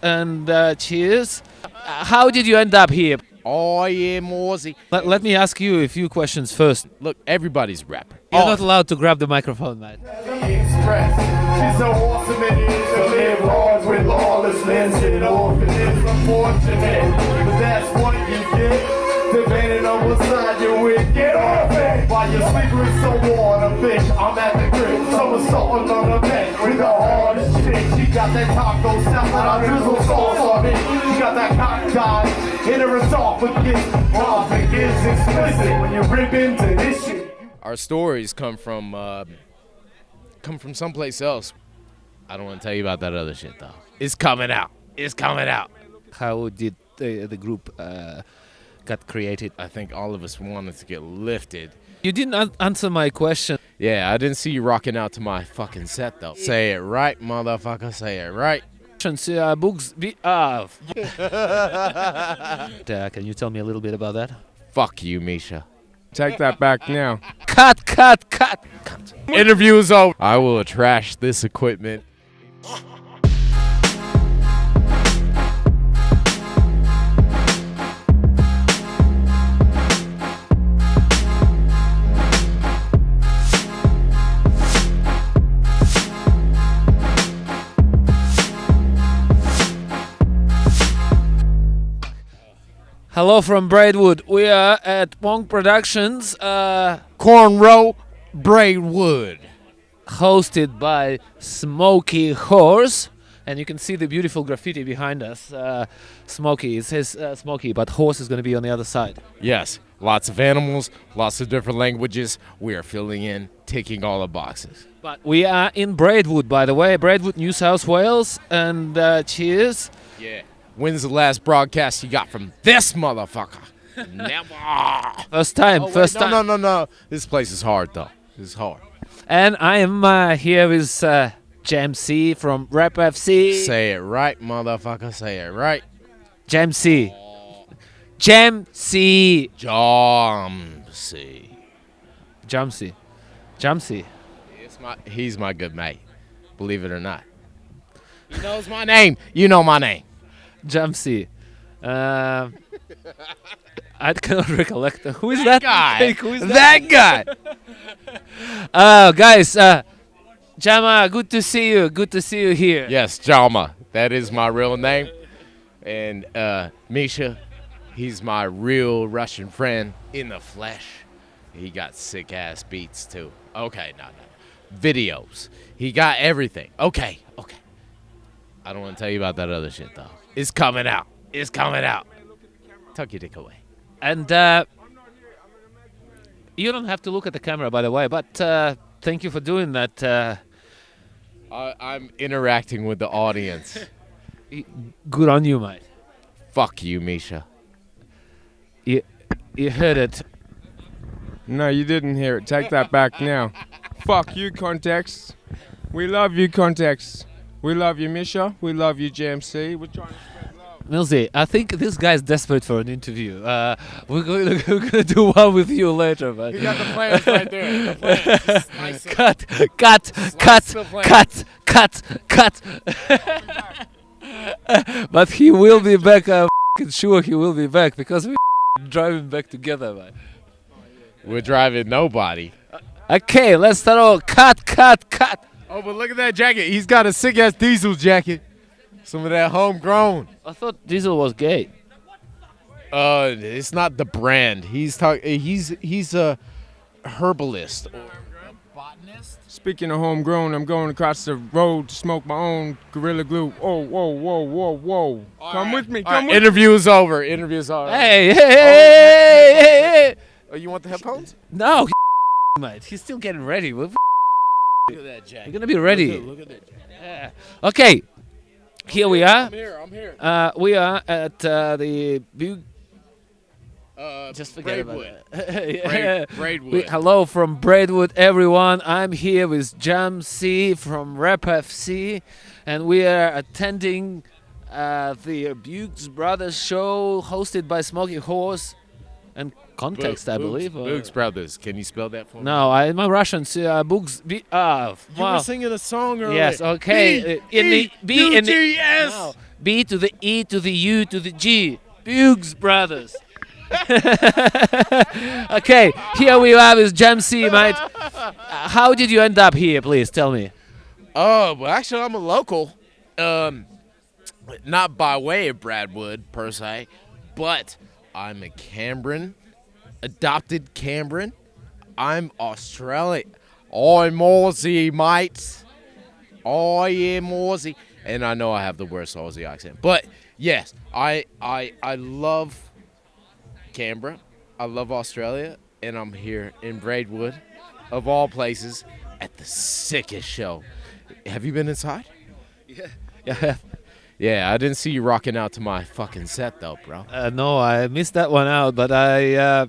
and cheers. How did you end up here? Oh, yeah, Morsey. Let me ask you a few questions first. Look, everybody's rapper. You're not allowed to grab the microphone, mate. She's so awesome it is to live large with lawlessness and orphanage. Unfortunate, but that's what you get. Depending on what side you're with, get off it. While your sleeper is so warm, a fish, I'm at the grip. Somersaulting on a bench with the hardest chick. She got that taco salad, I drizzle sauce on it. She got that cock dye, hit her esophagus. Profit is explicit when you rip into this shit. Our stories come from someplace else. I don't want to tell you about that other shit, though. It's coming out. It's coming out. How did the group got created? I think all of us wanted to get lifted. You didn't answer my question. Yeah, I didn't see you rocking out to my fucking set, though. Say it right, motherfucker. Say it right. Books. Can you tell me a little bit about that? Fuck you, Misha. Take that back now. Cut. Interview is over. I will trash this equipment. Hello from Braidwood. We are at Wong Productions, Cornrow Braidwood. hosted by Smokey Horse. And you can see the beautiful graffiti behind us. Smokey, it says Smokey, but Horse is going to be on the other side. Yes, lots of animals, lots of different languages. We are filling in, ticking all the boxes. But we are in Braidwood, by the way. Braidwood, New South Wales. And cheers. Yeah. When's the last broadcast you got from this motherfucker? Never. First time. Oh, wait, first time. No. This place is hard, though. This is hard. And I am here with Jam Cee from Rap FC. Say it right, motherfucker. Say it right. Jam Cee. Jam Cee. Jam Cee. Jam Cee. Jam Cee. He's my good mate. Believe it or not. He knows my name. You know my name. Jam Cee. I cannot recollect. Who is that guy? Hey, who is That guy. Guys, Jama, good to see you. Good to see you here. Yes, Jama. That is my real name. And Misha, he's my real Russian friend in the flesh. He got sick ass beats too. Okay, no. Videos. He got everything. Okay. I don't want to tell you about that other shit though. It's coming out. It's coming out. Tuck your dick away. And you don't have to look at the camera, by the way, but thank you for doing that. I'm interacting with the audience. Good on you, mate. Fuck you, Misha. You heard it. No, you didn't hear it. Take that back now. Fuck you, Context. We love you, Context. We love you, Misha. We love you, Jam Cee. We're trying to spread love. Milsey, I think this guy's desperate for an interview. We're gonna do one with you later, man. You got the plans right there. The plans. Slice 'em. Cut. But he will be back. I'm sure he will be back because we're driving back together, man. We're driving nobody. Okay, let's start all. Cut. Oh, but look at that jacket. He's got a sick-ass Diesel jacket. Some of that homegrown. I thought Diesel was gay. It's not the brand. He's a herbalist. Speaking of homegrown, I'm going across the road to smoke my own Gorilla Glue. Oh, whoa. Come with me. Interview is over. Hey. Oh, you want the headphones? No, mate. He's still getting ready. We're Look at that jacket. gonna be ready. Look at that jacket. Yeah. Okay. Here we are. I'm here. We are at the Bug. Just forget Braidwood. about it. Braidwood. Hello from Braidwood, everyone. I'm here with Jam Cee from Rap FC, and we are attending the Bug's Brothers show hosted by Smokey Horse and Context, I believe. Boogs Brothers. Can you spell that for me? No, I'm a Russian. Boogs. You were singing a song earlier. Yes, okay. B-E-U-G-S. No, B to the E to the U to the G. Bugs Brothers. Okay, here we are with Jam Cee, mate. How did you end up here, please tell me? Oh, well, actually, I'm a local. Not by way of Braidwood, per se, but I'm a Cambran, adopted Cambran. I'm Australian. I'm Aussie, mate. I am Aussie. And I know I have the worst Aussie accent. But, yes, I love Canberra. I love Australia. And I'm here in Braidwood, of all places, at the sickest show. Have you been inside? Yeah. Yeah, I didn't see you rocking out to my fucking set, though, bro. No, I missed that one out, but I. Are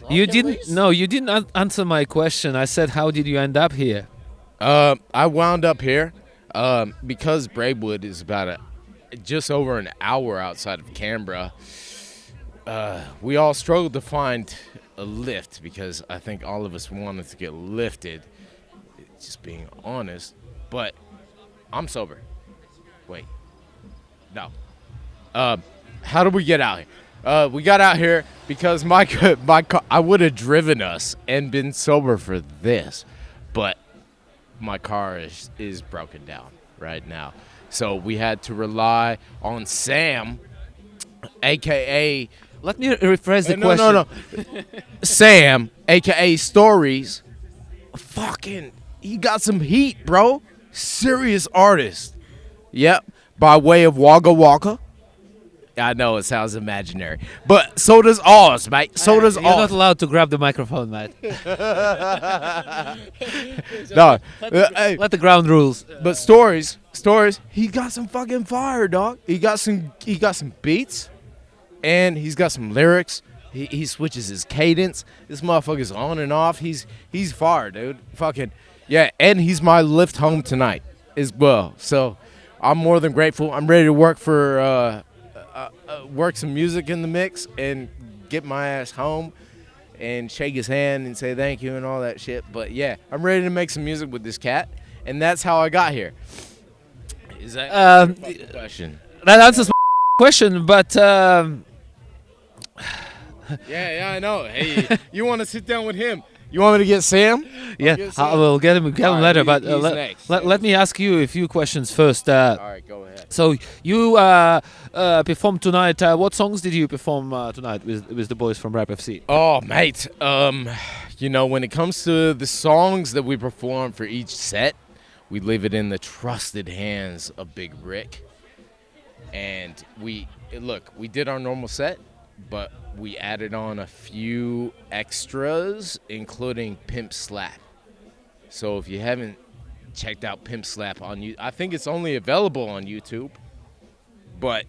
you You didn't answer my question. I said, how did you end up here? I wound up here because Braidwood is about just over an hour outside of Canberra. We all struggled to find a lift because I think all of us wanted to get lifted, just being honest. But I'm sober. Wait. No. How did we get out here? We got out here because my car, I would have driven us and been sober for this, but my car is broken down right now. So we had to rely on Sam, a.k.a. Let me rephrase the question. No. Sam, a.k.a. Stories. Fucking, he got some heat, bro. Serious artist. Yep, by way of Wagga Wagga. I know it sounds imaginary, but so does ours, mate. So does You're ours. not allowed to grab the microphone, mate. No, hey, Let the ground rules. but stories. He got some fucking fire, dog. He got some beats, and he's got some lyrics. He switches his cadence. This motherfucker's on and off. He's fire, dude. Fucking yeah, and he's my lift home tonight as well. So I'm more than grateful. I'm ready to work some music in the mix and get my ass home and shake his hand and say thank you and all that shit. But yeah, I'm ready to make some music with this cat, and that's how I got here. Is that a question? That answers my question, but Yeah, I know. Hey, you want to sit down with him? You want me to get Sam? yeah, get I Sam. will get him Alright, later. But he's next. let me ask you a few questions first. All right, go ahead. So you performed tonight. What songs did you perform tonight with the boys from Rap FC? Oh, mate. When it comes to the songs that we perform for each set, we leave it in the trusted hands of Big Rick. And we did our normal set, but we added on a few extras, including Pimp Slap. So if you haven't checked out Pimp Slap on YouTube, I think it's only available on YouTube, but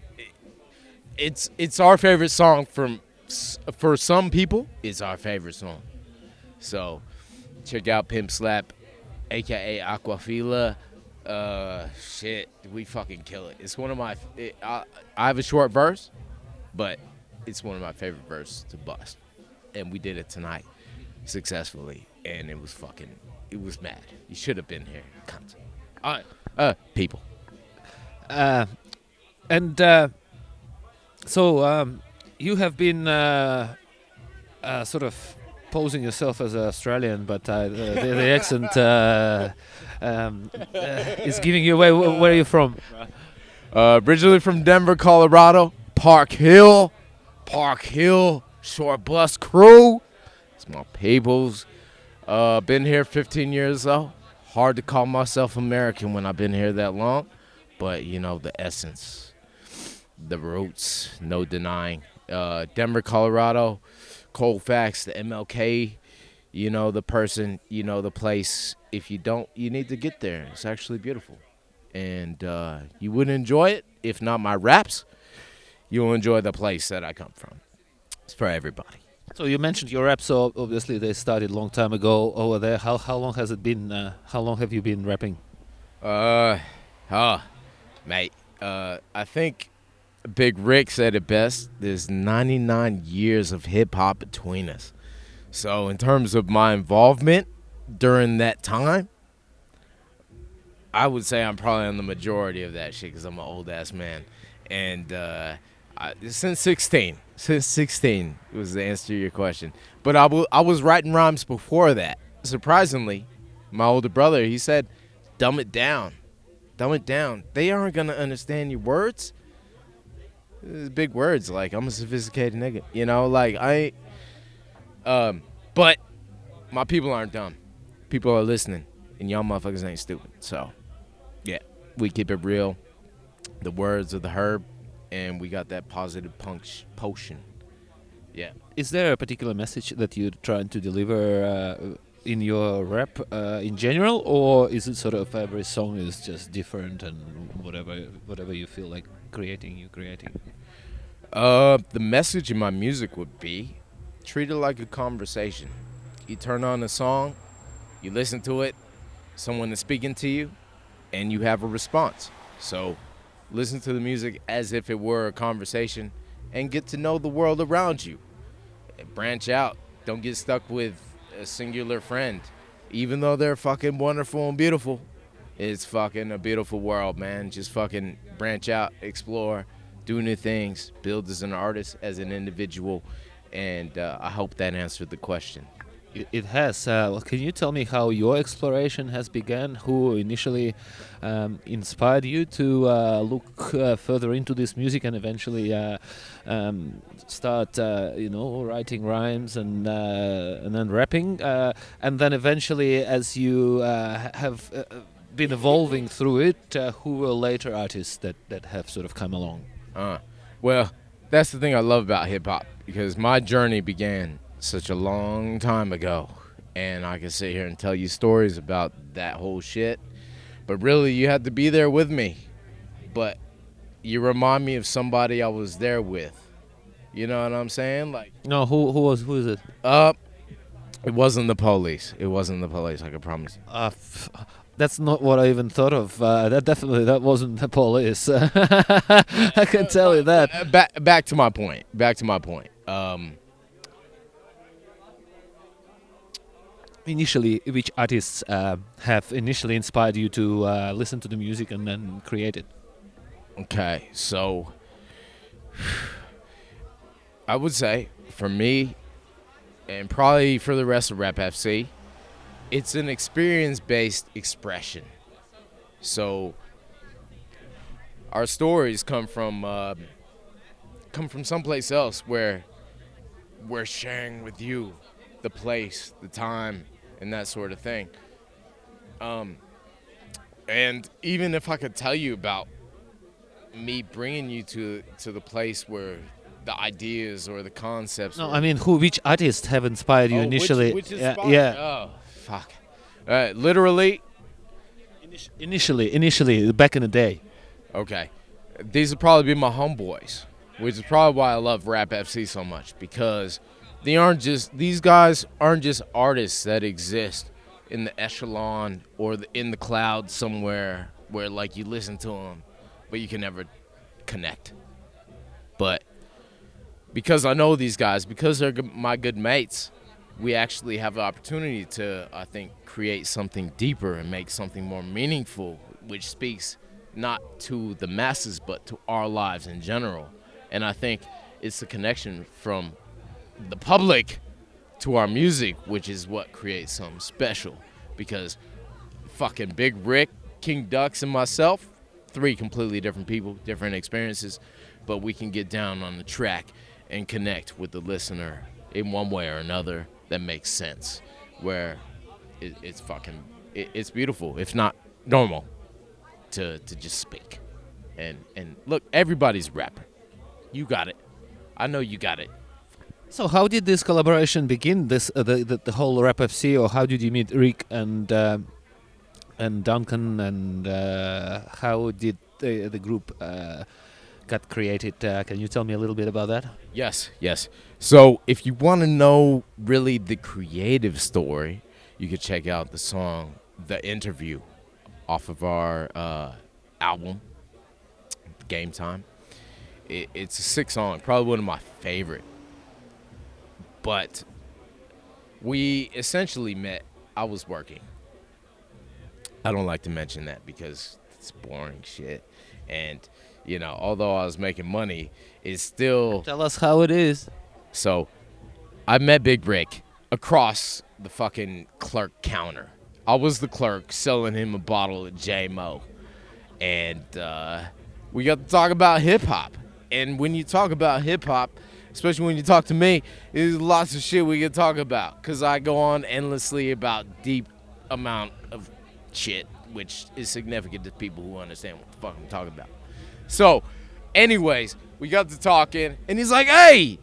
it's our favorite song for some people. It's our favorite song. So check out Pimp Slap, aka Aquafila. Shit, we fucking kill it. It's one of my. I have a short verse, but it's one of my favorite verses to bust, and we did it tonight successfully, and it was mad. You should have been here, cunt. All right, people. So you have been sort of posing yourself as an Australian, but the accent is giving you away. Where are you from? Originally from Denver, Colorado. Park Hill, short bus crew. It's my peoples. Been here 15 years though. Hard to call myself American when I've been here that long, but the essence, the roots, no denying. Denver, Colorado, Colfax, the MLK. The person, the place. If you don't, you need to get there. It's actually beautiful, and you wouldn't enjoy it if not my raps. You'll enjoy the place that I come from. It's for everybody. So you mentioned your rap, so obviously they started a long time ago over there. How long has it been? How long have you been rapping? Mate. I think Big Rick said it best. There's 99 years of hip hop between us. So in terms of my involvement during that time, I would say I'm probably on the majority of that shit because I'm an old ass man, and since 16 was the answer to your question. But I was writing rhymes before that. Surprisingly, my older brother, he said, "Dumb it down, dumb it down. They aren't gonna understand your words. Big words. Like I'm a sophisticated nigga, you know. Like I, but my people aren't dumb. People are listening, and y'all motherfuckers ain't stupid. So." Yeah, we keep it real. The words of the herb, and we got that positive potion. Yeah. Is there a particular message that you're trying to deliver in your rap in general, or is it sort of every song is just different and whatever you feel like creating, you creating? The message in my music would be treat it like a conversation. You turn on a song, you listen to it, someone is speaking to you, and you have a response. So listen to the music as if it were a conversation and get to know the world around you. Branch out. Don't get stuck with a singular friend. Even though they're fucking wonderful and beautiful, it's fucking a beautiful world, man. Just fucking branch out, explore, do new things, build as an artist, as an individual, and I hope that answered the question. It has. Well, can you tell me how your exploration has begun? Who initially inspired you to look further into this music and eventually start, writing rhymes and then rapping, and then eventually, as you have been evolving through it, who were later artists that have sort of come along? Well, that's the thing I love about hip hop because my journey began such a long time ago, and I can sit here and tell you stories about that whole shit, but really you had to be there with me. But you remind me of somebody I was there with, you know what I'm saying? Like, No, who is it? it wasn't the police. It wasn't the police, I can promise you. That's not what I even thought of. That wasn't the police. I can tell you that. Back to my point. Initially, which artists have initially inspired you to listen to the music and then create it? Okay, so I would say for me, and probably for the rest of Rap FC, it's an experience-based expression. So our stories come from someplace else where we're sharing with you the place, the time, and that sort of thing. And even if I could tell you about me bringing you to the place where the ideas or the concepts. No, I mean, which artists have inspired you initially? Which Yeah. Oh, fuck. Literally. Initially, back in the day. Okay. These would probably be my homeboys, which is probably why I love Rap FC so much, because these guys aren't just artists that exist in the echelon or in the cloud somewhere where like you listen to them, but you can never connect. But because I know these guys, because they're my good mates, we actually have the opportunity to, I think, create something deeper and make something more meaningful, which speaks not to the masses, but to our lives in general. And I think it's the connection from the public to our music, which is what creates something special. Because fucking Big Rick, King Dux, and myself, 3 completely different people, different experiences, but we can get down on the track and connect with the listener in one way or another that makes sense, where it's beautiful, if not normal, to just speak. And look, everybody's a rapper. You got it. I know you got it. So how did this collaboration begin? The whole Rap FC, or how did you meet Rick and Duncan, and how did the group got created? Can you tell me a little bit about that? Yes. So if you want to know really the creative story, you could check out the song "The Interview" off of our album Game Time. It's a sick song, probably one of my favorite. But we essentially met. I was working. I don't like to mention that because it's boring shit. And, although I was making money, it's still... Tell us how it is. So, I met Big Rick across the fucking clerk counter. I was the clerk selling him a bottle of J-Mo. And we got to talk about hip-hop. And when you talk about hip-hop, especially when you talk to me, there's lots of shit we can talk about. Because I go on endlessly about deep amount of shit, which is significant to people who understand what the fuck I'm talking about. So, anyways, we got to talking, and he's like, hey,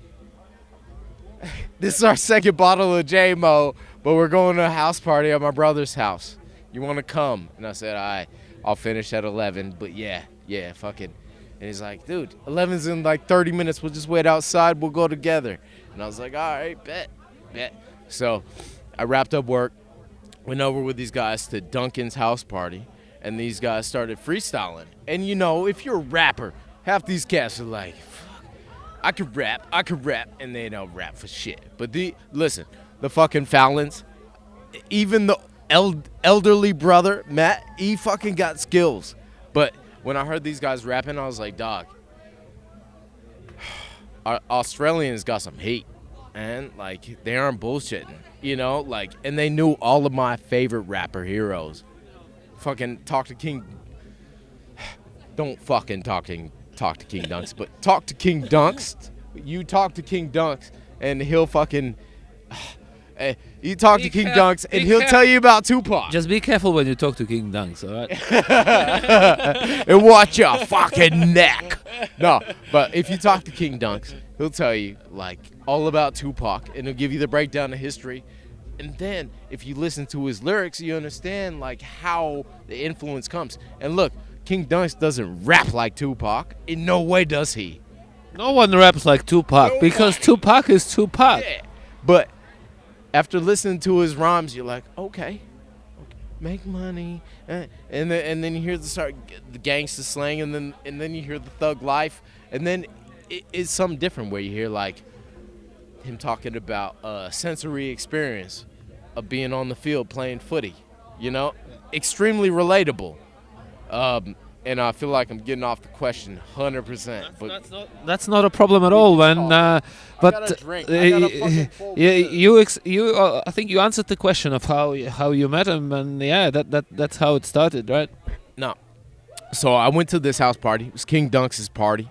this is our second bottle of J-Mo, but we're going to a house party at my brother's house. You want to come? And I said, all right, I'll finish at 11, but yeah, fucking. And he's like, dude, 11's in like 30 minutes. We'll just wait outside. We'll go together. And I was like, all right, bet. So I wrapped up work, went over with these guys to Duncan's house party, and these guys started freestyling. And, if you're a rapper, half these cats are like, fuck, I could rap, and they don't rap for shit. But listen, the fucking Fallons, even the elderly brother, Matt, he fucking got skills. But when I heard these guys rapping, I was like, dog, our Australians got some heat, man. Like, they aren't bullshitting, and they knew all of my favorite rapper heroes. Fucking talk to King. Don't fucking talk to King Dunks, but talk to King Dunks. You talk to King Dunks, and he'll fucking. You talk to King Dunks, and he'll tell you about Tupac. Just be careful when you talk to King Dunks, all right? And watch your fucking neck. No, but if you talk to King Dunks, he'll tell you, all about Tupac, and he'll give you the breakdown of history. And then, if you listen to his lyrics, you understand, how the influence comes. And look, King Dunks doesn't rap like Tupac. In no way does he. No one raps like Tupac because Tupac is Tupac. Yeah. But after listening to his rhymes, you're like, okay, make money, and then you hear the gangster slang, and then you hear the thug life, and then it's something different where you hear him talking about sensory experience of being on the field playing footy, extremely relatable. And I feel like I'm getting off the question 100%. But that's not a problem at all, man. I got a drink. I got a fucking full beer. I think you answered the question of how you met him, and that's how it started, right? No. So I went to this house party. It was King Dunks' party.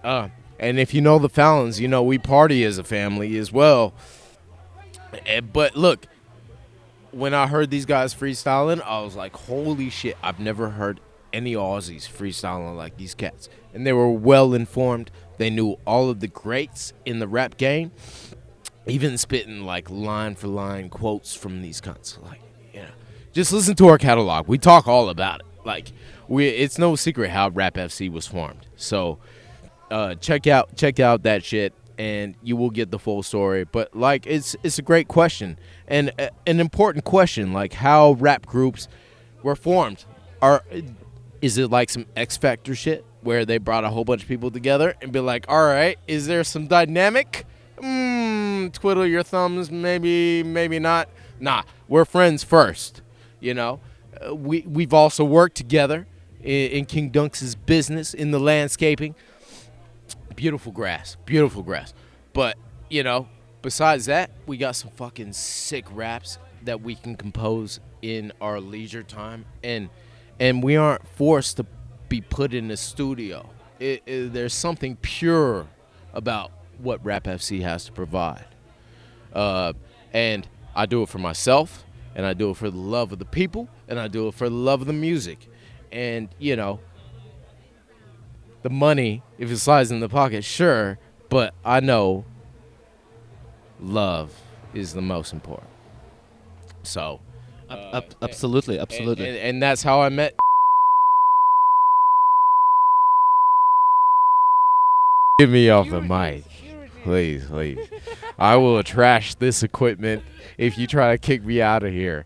And if you know the Fallons, we party as a family as well. But look, when I heard these guys freestyling, I was like, holy shit, I've never heard any Aussies freestyling like these cats. And they were well informed. They knew all of the greats in the rap game, even spitting line for line quotes from these cunts. Just listen to our catalog. We talk all about it. It's no secret how Rap FC was formed. So check out that shit, and you will get the full story. But it's a great question, and an important question, how rap groups were formed. Is it some X Factor shit where they brought a whole bunch of people together and be like, all right, is there some dynamic? Twiddle your thumbs, maybe not. Nah, we're friends first, We've also worked together in King Dunks' business, in the landscaping. Beautiful grass. But, besides that, we got some fucking sick raps that we can compose in our leisure time. And we aren't forced to be put in the studio. There's something pure about what Rap FC has to provide. And I do it for myself, and I do it for the love of the people, and I do it for the love of the music. And, the money, if it slides in the pocket, sure, but I know love is the most important. So... absolutely. And that's how I met. Get me off the mic. Please. I will trash this equipment if you try to kick me out of here.